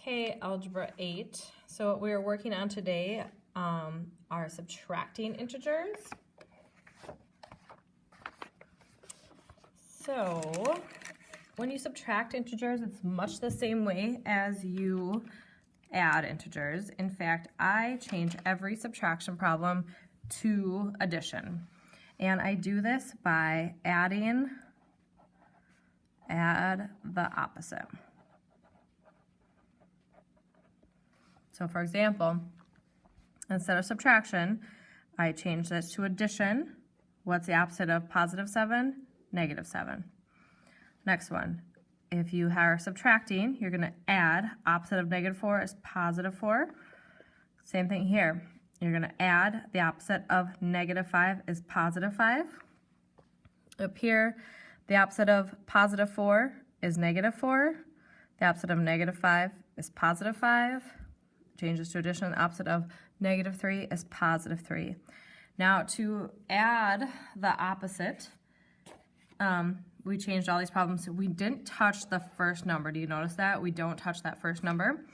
Okay, Algebra 8. So what we are working on today are subtracting integers. So when you subtract integers, it's much the same way as you add integers. In fact, I change every subtraction problem to addition. And I do this by add the opposite. So for example, instead of subtraction, I change this to addition. What's the opposite of positive 7? Negative 7. Next one, if you are subtracting, you're going to add. Opposite of negative 4 is positive 4. Same thing here. You're going to add. The opposite of negative 5 is positive 5. Up here, the opposite of positive 4 is negative 4. The opposite of negative 5 is positive 5. Changes to addition. The opposite of negative 3 is positive 3. Now to add the opposite, we changed all these problems. We didn't touch the first number. Do you notice that? We don't touch that first number.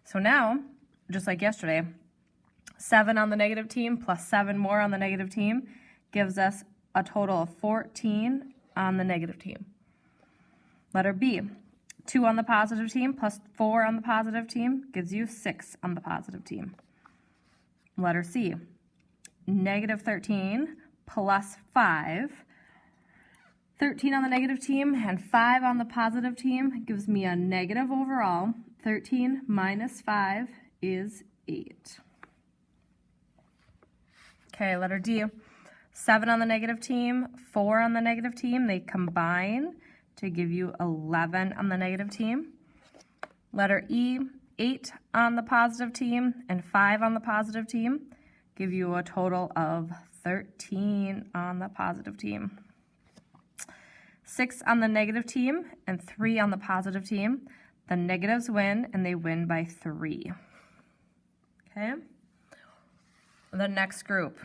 So now, just like yesterday, 7 on the negative team plus 7 more on the negative team gives us a total of 14 on the negative team. Letter B, 2 on the positive team plus 4 on the positive team gives you 6 on the positive team. Letter C, negative 13 plus 5. 13 on the negative team and 5 on the positive team gives me a negative overall. 13 minus 5 is 8. Okay, letter D, 7 on the negative team, 4 on the negative team, they combine to give you 11 on the negative team. Letter E, 8 on the positive team and 5 on the positive team give you a total of 13 on the positive team. 6 on the negative team and 3 on the positive team. The negatives win and they win by 3. Okay? The next group,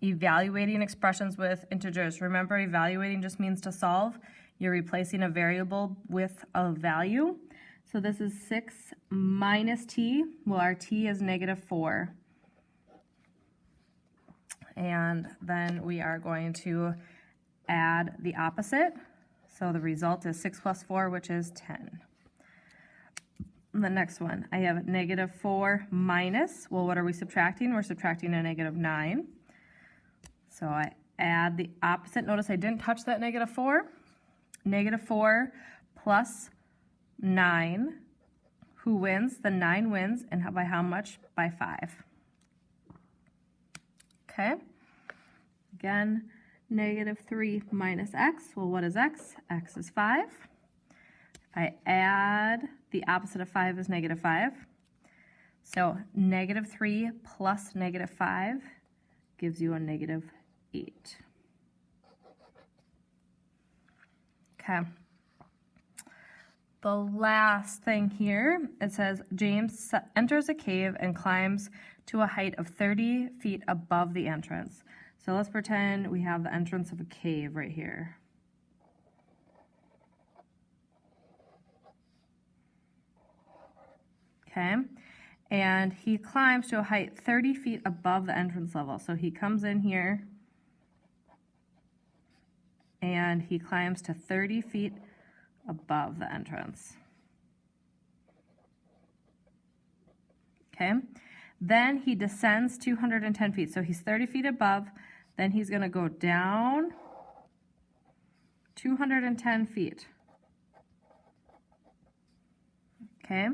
evaluating expressions with integers. Remember, evaluating just means to solve. You're replacing a variable with a value. So this is 6 minus t. Well, our t is negative 4. And then we are going to add the opposite. So the result is 6 plus 4, which is 10. The next one, I have negative 4 minus. Well, what are we subtracting? We're subtracting a negative 9. So I add the opposite. Notice I didn't touch that negative 4. Negative 4 plus 9. Who wins? The 9 wins. And by how much? By 5. Okay. Again, negative 3 minus x. Well, what is x? X is 5. If I add, the opposite of 5 is negative 5. So negative 3 plus negative 5 gives you a negative 8. Okay. The last thing here, it says James enters a cave and climbs to a height of 30 feet above the entrance. So let's pretend we have the entrance of a cave right here. Okay, and he climbs to a height 30 feet above the entrance level. So he comes in here and he climbs to 30 feet above the entrance. Okay, then he descends 210 feet. So he's 30 feet above, then he's going to go down 210 feet. Okay,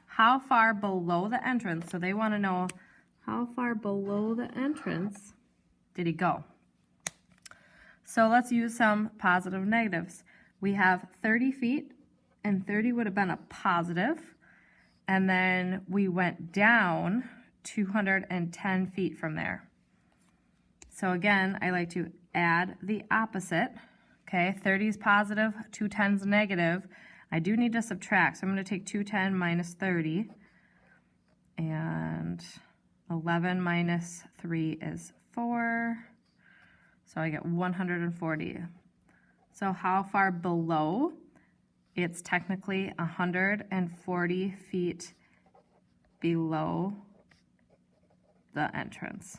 how far below the entrance? So they want to know how far below the entrance did he go? So let's use some positive negatives. We have 30 feet, and 30 would have been a positive, and then we went down 210 feet from there. So again, I like to add the opposite. Okay, 30 is positive, 210 is negative. I do need to subtract, so I'm going to take 210 minus 30, and 11 minus 3 is 4, so I get 140. So how far below? It's technically 140 feet below the entrance.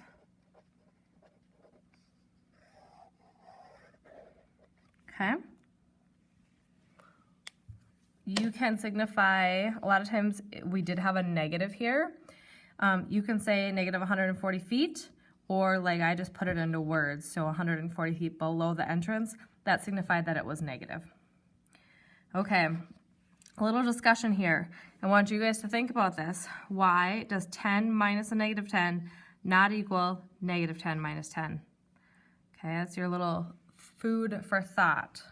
Okay. You can signify, a lot of times we did have a negative here. You can say negative 140 feet, or like I just put it into words, so 140 feet below the entrance, that signified that it was negative. Okay, a little discussion here. I want you guys to think about this. Why does 10 minus a negative 10 not equal negative 10 minus 10? Okay, that's your little food for thought.